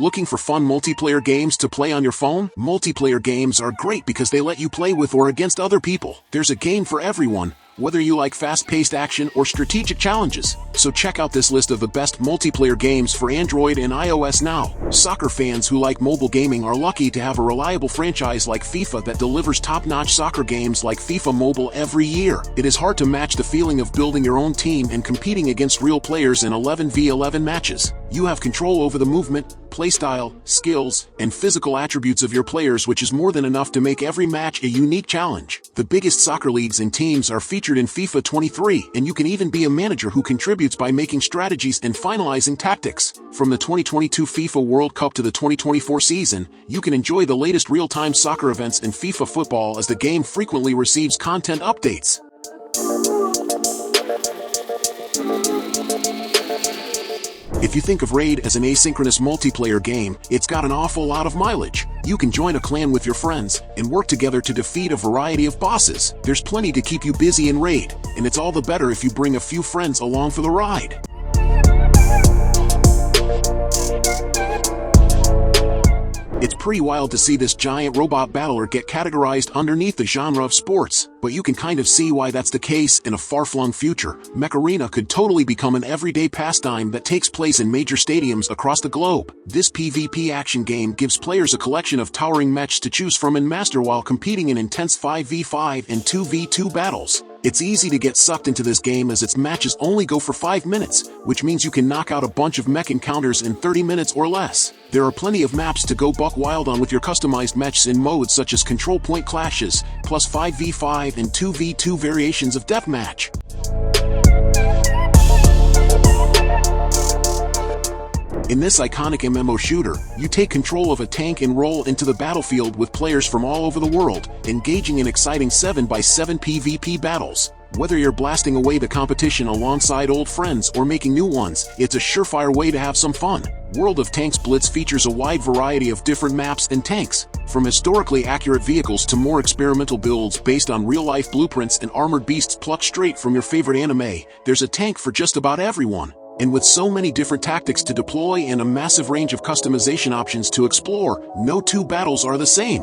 Looking for fun multiplayer games to play on your phone? Multiplayer games are great because they let you play with or against other people. There's a game for everyone, whether you like fast-paced action or strategic challenges. So check out this list of the best multiplayer games for Android and iOS now. Soccer fans who like mobile gaming are lucky to have a reliable franchise like FIFA that delivers top-notch soccer games like FIFA Mobile every year. It is hard to match the feeling of building your own team and competing against real players in 11v11 matches. You have control over the movement, playstyle, skills, and physical attributes of your players, which is more than enough to make every match a unique challenge. The biggest soccer leagues and teams are featured in FIFA 23, and you can even be a manager who contributes by making strategies and finalizing tactics. From the 2022 FIFA World Cup to the 2024 season, you can enjoy the latest real-time soccer events in FIFA football as the game frequently receives content updates. If you think of Raid as an asynchronous multiplayer game, it's got an awful lot of mileage. You can join a clan with your friends and work together to defeat a variety of bosses. There's plenty to keep you busy in Raid, and it's all the better if you bring a few friends along for the ride. It's pretty wild to see this giant robot battler get categorized underneath the genre of sports, but you can kind of see why that's the case. In a far-flung future, Mech Arena could totally become an everyday pastime that takes place in major stadiums across the globe. This PvP action game gives players a collection of towering mechs to choose from and master while competing in intense 5v5 and 2v2 battles. It's easy to get sucked into this game as its matches only go for 5 minutes, which means you can knock out a bunch of mech encounters in 30 minutes or less. There are plenty of maps to go buck wild on with your customized mechs in modes such as control point clashes, plus 5v5 and 2v2 variations of deathmatch. In this iconic MMO shooter, you take control of a tank and roll into the battlefield with players from all over the world, engaging in exciting 7x7 PvP battles. Whether you're blasting away the competition alongside old friends or making new ones, it's a surefire way to have some fun. World of Tanks Blitz features a wide variety of different maps and tanks, from historically accurate vehicles to more experimental builds based on real-life blueprints and armored beasts plucked straight from your favorite anime. There's a tank for just about everyone. And with so many different tactics to deploy and a massive range of customization options to explore, no two battles are the same.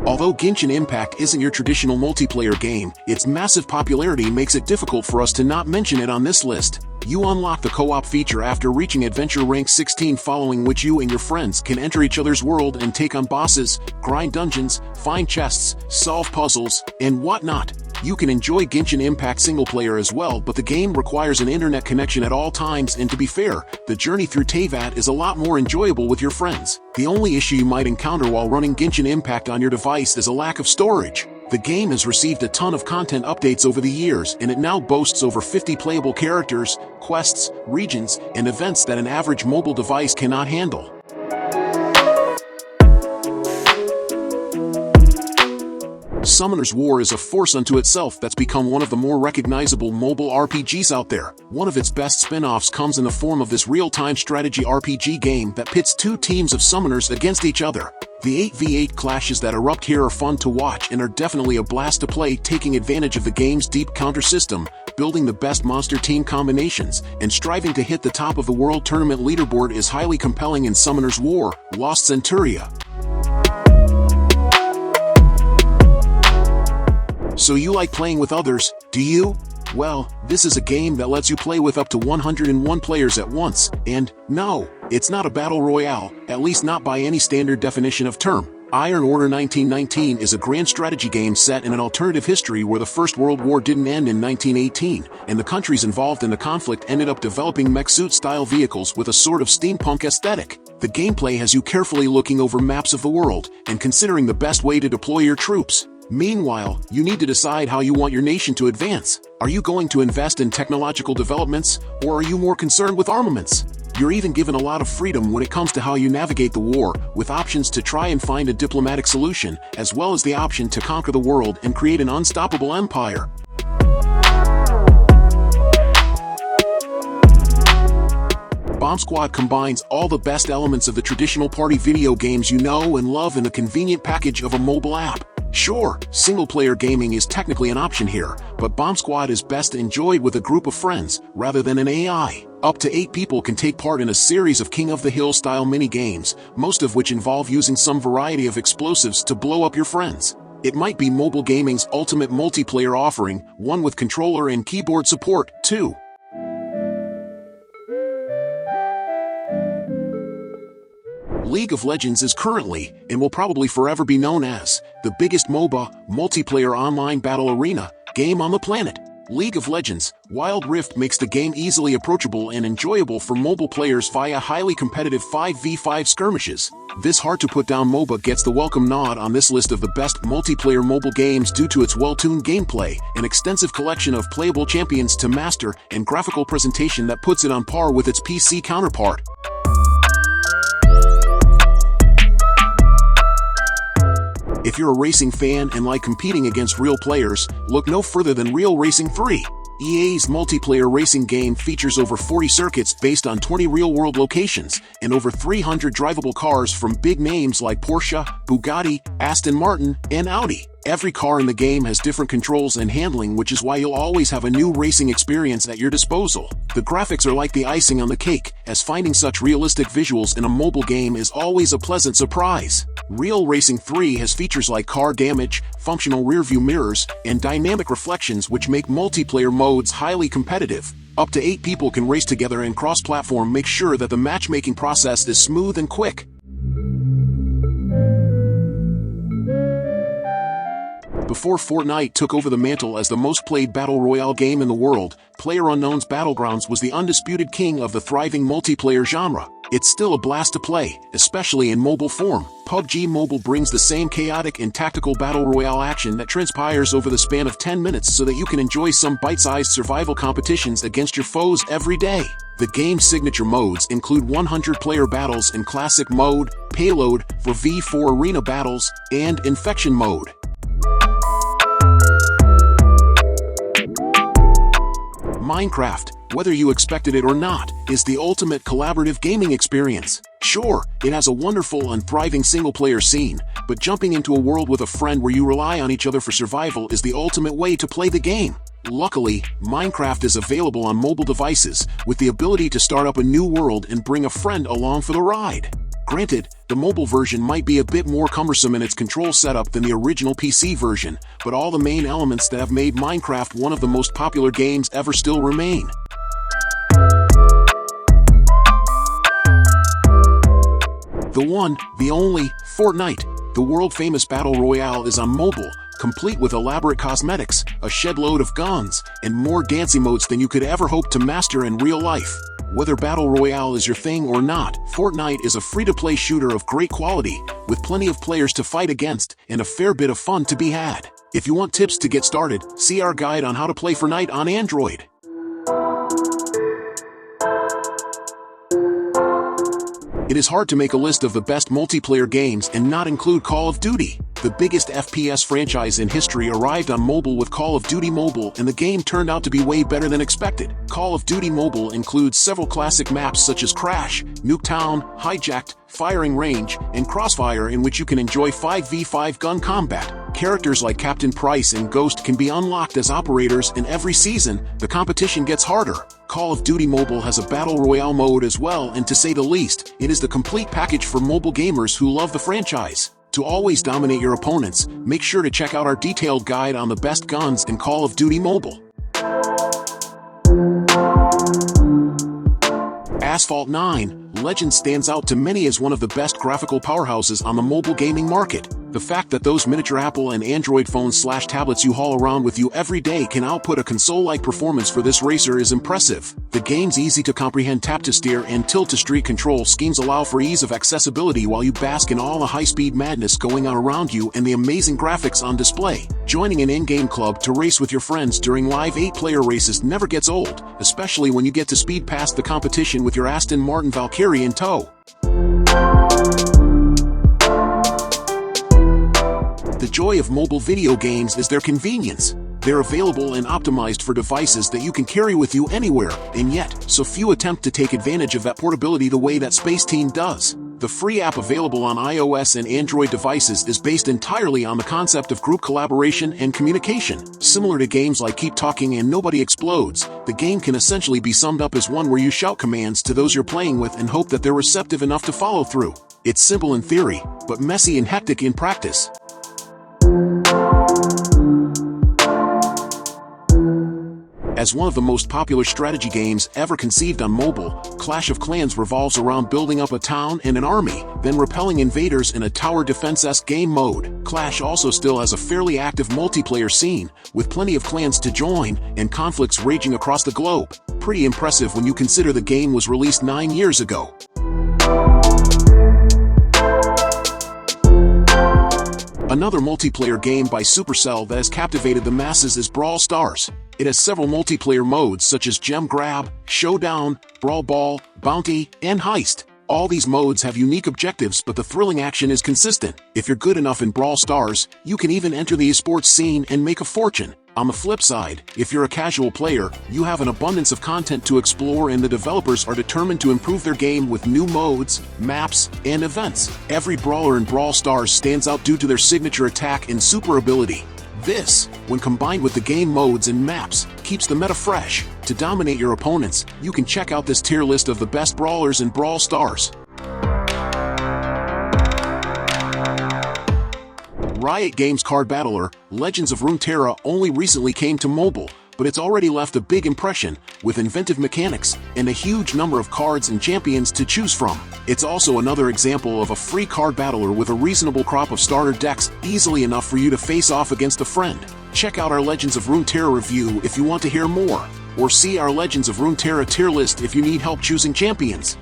Although Genshin Impact isn't your traditional multiplayer game, its massive popularity makes it difficult for us to not mention it on this list. You unlock the co-op feature after reaching Adventure Rank 16, following which you and your friends can enter each other's world and take on bosses, grind dungeons, find chests, solve puzzles, and whatnot. You can enjoy Genshin Impact single-player as well, but the game requires an internet connection at all times, and to be fair, the journey through Teyvat is a lot more enjoyable with your friends. The only issue you might encounter while running Genshin Impact on your device is a lack of storage. The game has received a ton of content updates over the years, and it now boasts over 50 playable characters, quests, regions, and events that an average mobile device cannot handle. Summoner's War is a force unto itself that's become one of the more recognizable mobile RPGs out there. One of its best spin-offs comes in the form of this real-time strategy RPG game that pits two teams of summoners against each other. The 8v8 clashes that erupt here are fun to watch and are definitely a blast to play, taking advantage of the game's deep counter system, building the best monster team combinations, and striving to hit the top of the World Tournament leaderboard is highly compelling in Summoner's War: Lost Centuria. So you like playing with others, do you? Well, this is a game that lets you play with up to 101 players at once, and no, it's not a battle royale, at least not by any standard definition of term. Iron Order 1919 is a grand strategy game set in an alternative history where the First World War didn't end in 1918, and the countries involved in the conflict ended up developing mech suit-style vehicles with a sort of steampunk aesthetic. The gameplay has you carefully looking over maps of the world and considering the best way to deploy your troops. Meanwhile, you need to decide how you want your nation to advance. Are you going to invest in technological developments, or are you more concerned with armaments? You're even given a lot of freedom when it comes to how you navigate the war, with options to try and find a diplomatic solution, as well as the option to conquer the world and create an unstoppable empire. BombSquad combines all the best elements of the traditional party video games you know and love in a convenient package of a mobile app. Sure, single-player gaming is technically an option here, but BombSquad is best enjoyed with a group of friends, rather than an AI. Up to 8 people can take part in a series of King of the Hill style mini-games, most of which involve using some variety of explosives to blow up your friends. It might be mobile gaming's ultimate multiplayer offering, one with controller and keyboard support, too. League of Legends is currently, and will probably forever be known as, the biggest MOBA, multiplayer online battle arena, game on the planet. League of Legends, Wild Rift makes the game easily approachable and enjoyable for mobile players via highly competitive 5v5 skirmishes. This hard-to-put-down MOBA gets the welcome nod on this list of the best multiplayer mobile games due to its well-tuned gameplay, an extensive collection of playable champions to master, and graphical presentation that puts it on par with its PC counterpart. If you're a racing fan and like competing against real players, look no further than Real Racing 3. EA's multiplayer racing game features over 40 circuits based on 20 real-world locations, and over 300 drivable cars from big names like Porsche, Bugatti, Aston Martin, and Audi. Every car in the game has different controls and handling, which is why you'll always have a new racing experience at your disposal. The graphics are like the icing on the cake, as finding such realistic visuals in a mobile game is always a pleasant surprise. Real Racing 3 has features like car damage, functional rearview mirrors, and dynamic reflections which make multiplayer modes highly competitive. Up to 8 people can race together, and cross-platform makes sure that the matchmaking process is smooth and quick. Before Fortnite took over the mantle as the most played battle royale game in the world, PlayerUnknown's Battlegrounds was the undisputed king of the thriving multiplayer genre. It's still a blast to play, especially in mobile form. PUBG Mobile brings the same chaotic and tactical battle royale action that transpires over the span of 10 minutes so that you can enjoy some bite-sized survival competitions against your foes every day. The game's signature modes include 100-player battles in Classic Mode, Payload for V4 Arena battles, and Infection Mode. Minecraft, whether you expected it or not, is the ultimate collaborative gaming experience. Sure, it has a wonderful and thriving single-player scene, but jumping into a world with a friend where you rely on each other for survival is the ultimate way to play the game. Luckily, Minecraft is available on mobile devices, with the ability to start up a new world and bring a friend along for the ride. Granted, the mobile version might be a bit more cumbersome in its control setup than the original PC version, but all the main elements that have made Minecraft one of the most popular games ever still remain. The one, the only, Fortnite, the world-famous battle royale, is on mobile, complete with elaborate cosmetics, a shed-load of guns, and more dancing modes than you could ever hope to master in real life. Whether Battle Royale is your thing or not, Fortnite is a free-to-play shooter of great quality, with plenty of players to fight against, and a fair bit of fun to be had. If you want tips to get started, see our guide on how to play Fortnite on Android. It is hard to make a list of the best multiplayer games and not include Call of Duty. The biggest FPS franchise in history arrived on mobile with Call of Duty Mobile, and the game turned out to be way better than expected. Call of Duty Mobile includes several classic maps such as Crash, Nuketown, Hijacked, Firing Range, and Crossfire, in which you can enjoy 5v5 gun combat. Characters like Captain Price and Ghost can be unlocked as operators, and every season, the competition gets harder. Call of Duty Mobile has a Battle Royale mode as well, and to say the least, it is the complete package for mobile gamers who love the franchise. To always dominate your opponents, make sure to check out our detailed guide on the best guns in Call of Duty Mobile. Asphalt 9, Legend stands out to many as one of the best graphical powerhouses on the mobile gaming market. The fact that those miniature Apple and Android phones/tablets you haul around with you every day can output a console-like performance for this racer is impressive. The game's easy-to-comprehend tap-to-steer and tilt-to-street control schemes allow for ease of accessibility while you bask in all the high-speed madness going on around you and the amazing graphics on display. Joining an in-game club to race with your friends during live 8-player races never gets old, especially when you get to speed past the competition with your Aston Martin Valkyrie in tow. The joy of mobile video games is their convenience. They're available and optimized for devices that you can carry with you anywhere, and yet, so few attempt to take advantage of that portability the way that Spaceteam does. The free app available on iOS and Android devices is based entirely on the concept of group collaboration and communication. Similar to games like Keep Talking and Nobody Explodes, the game can essentially be summed up as one where you shout commands to those you're playing with and hope that they're receptive enough to follow through. It's simple in theory, but messy and hectic in practice. As one of the most popular strategy games ever conceived on mobile, Clash of Clans revolves around building up a town and an army, then repelling invaders in a tower defense-esque game mode. Clash also still has a fairly active multiplayer scene, with plenty of clans to join and conflicts raging across the globe. Pretty impressive when you consider the game was released 9 years ago. Another multiplayer game by Supercell that has captivated the masses is Brawl Stars. It has several multiplayer modes such as Gem Grab, Showdown, Brawl Ball, Bounty, and Heist. All these modes have unique objectives, but the thrilling action is consistent. If you're good enough in Brawl Stars, you can even enter the esports scene and make a fortune. On the flip side, if you're a casual player, you have an abundance of content to explore, and the developers are determined to improve their game with new modes, maps, and events. Every brawler in Brawl Stars stands out due to their signature attack and super ability. This, when combined with the game modes and maps, keeps the meta fresh. To dominate your opponents, you can check out this tier list of the best brawlers in Brawl Stars. Riot Games card battler, Legends of Runeterra only recently came to mobile, but it's already left a big impression, with inventive mechanics and a huge number of cards and champions to choose from. It's also another example of a free card battler with a reasonable crop of starter decks, easily enough for you to face off against a friend. Check out our Legends of Runeterra review if you want to hear more, or see our Legends of Runeterra tier list if you need help choosing champions.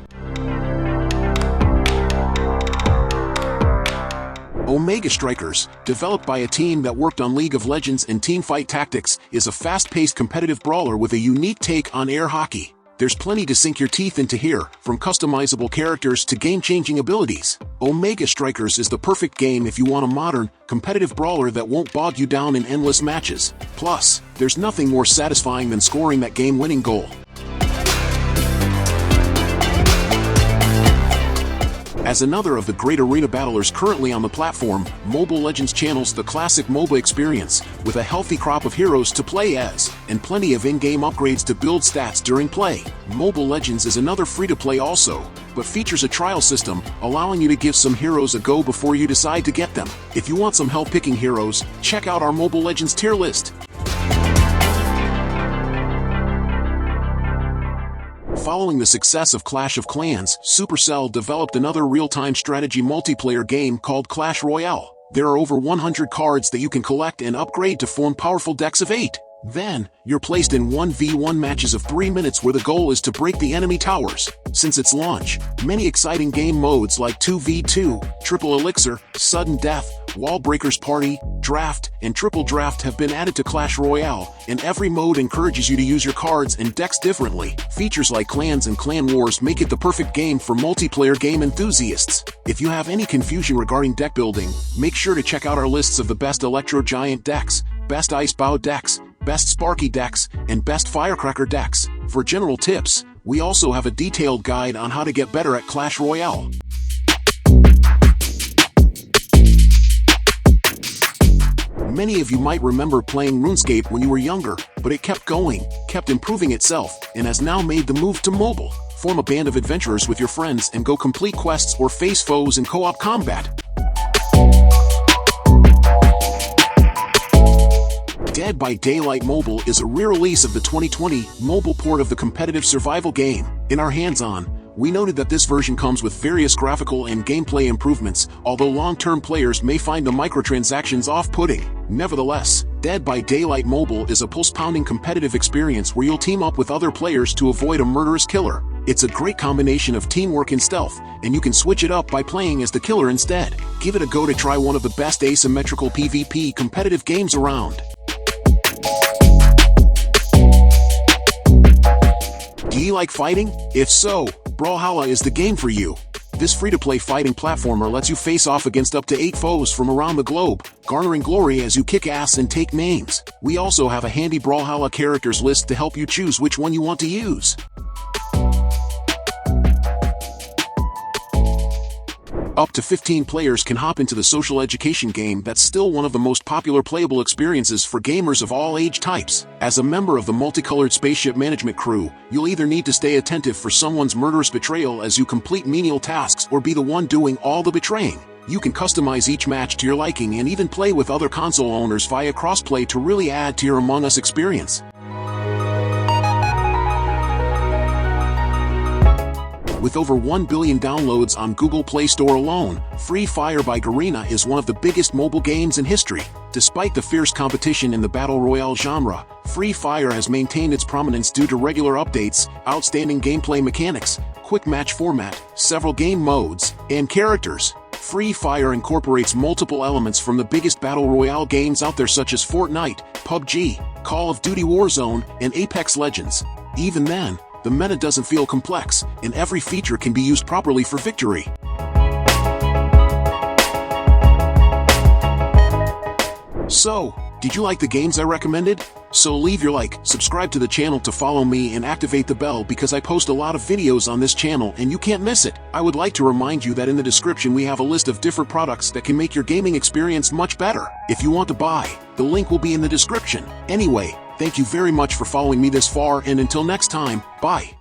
Omega Strikers, developed by a team that worked on League of Legends and Teamfight Tactics, is a fast-paced competitive brawler with a unique take on air hockey. There's plenty to sink your teeth into here, from customizable characters to game-changing abilities. Omega Strikers is the perfect game if you want a modern, competitive brawler that won't bog you down in endless matches. Plus, there's nothing more satisfying than scoring that game-winning goal. As another of the great arena battlers currently on the platform, Mobile Legends channels the classic MOBA experience, with a healthy crop of heroes to play as, and plenty of in-game upgrades to build stats during play. Mobile Legends is another free-to-play also, but features a trial system, allowing you to give some heroes a go before you decide to get them. If you want some help picking heroes, check out our Mobile Legends tier list. Following the success of Clash of Clans, Supercell developed another real-time strategy multiplayer game called Clash Royale. There are over 100 cards that you can collect and upgrade to form powerful decks of 8. Then, you're placed in 1v1 matches of 3 minutes where the goal is to break the enemy towers. Since its launch, many exciting game modes like 2v2, Triple Elixir, Sudden Death, Wall Breakers Party, Draft, and Triple Draft have been added to Clash Royale, and every mode encourages you to use your cards and decks differently. Features like clans and clan wars make it the perfect game for multiplayer game enthusiasts. If you have any confusion regarding deck building, make sure to check out our lists of the best Electro Giant decks, best Icebow decks, best Sparky decks, and best Firecracker decks. For general tips, we also have a detailed guide on how to get better at Clash Royale. Many of you might remember playing Runescape when you were younger, but it kept going, kept improving itself, and has now made the move to mobile. Form a band of adventurers with your friends and go complete quests or face foes in co-op combat. Dead by Daylight Mobile is a re-release of the 2020 mobile port of the competitive survival game. In our hands-on, we noted that this version comes with various graphical and gameplay improvements, although long-term players may find the microtransactions off-putting. Nevertheless, Dead by Daylight Mobile is a pulse-pounding competitive experience where you'll team up with other players to avoid a murderous killer. It's a great combination of teamwork and stealth, and you can switch it up by playing as the killer instead. Give it a go to try one of the best asymmetrical PvP competitive games around. Do you like fighting? If so, Brawlhalla is the game for you. This free-to-play fighting platformer lets you face off against up to 8 foes from around the globe, garnering glory as you kick ass and take names. We also have a handy Brawlhalla characters list to help you choose which one you want to use. Up to 15 players can hop into the social education game that's still one of the most popular playable experiences for gamers of all age types. As a member of the multicolored spaceship management crew, you'll either need to stay attentive for someone's murderous betrayal as you complete menial tasks or be the one doing all the betraying. You can customize each match to your liking and even play with other console owners via crossplay to really add to your Among Us experience. With over 1 billion downloads on Google Play Store alone, Free Fire by Garena is one of the biggest mobile games in history. Despite the fierce competition in the Battle Royale genre, Free Fire has maintained its prominence due to regular updates, outstanding gameplay mechanics, quick match format, several game modes, and characters. Free Fire incorporates multiple elements from the biggest Battle Royale games out there such as Fortnite, PUBG, Call of Duty Warzone, and Apex Legends. Even then, the meta doesn't feel complex, and every feature can be used properly for victory. So, did you like the games I recommended? So leave your like, subscribe to the channel to follow me, and activate the bell because I post a lot of videos on this channel and you can't miss it. I would like to remind you that in the description we have a list of different products that can make your gaming experience much better. If you want to buy, the link will be in the description. Anyway, thank you very much for following me this far, and until next time, bye.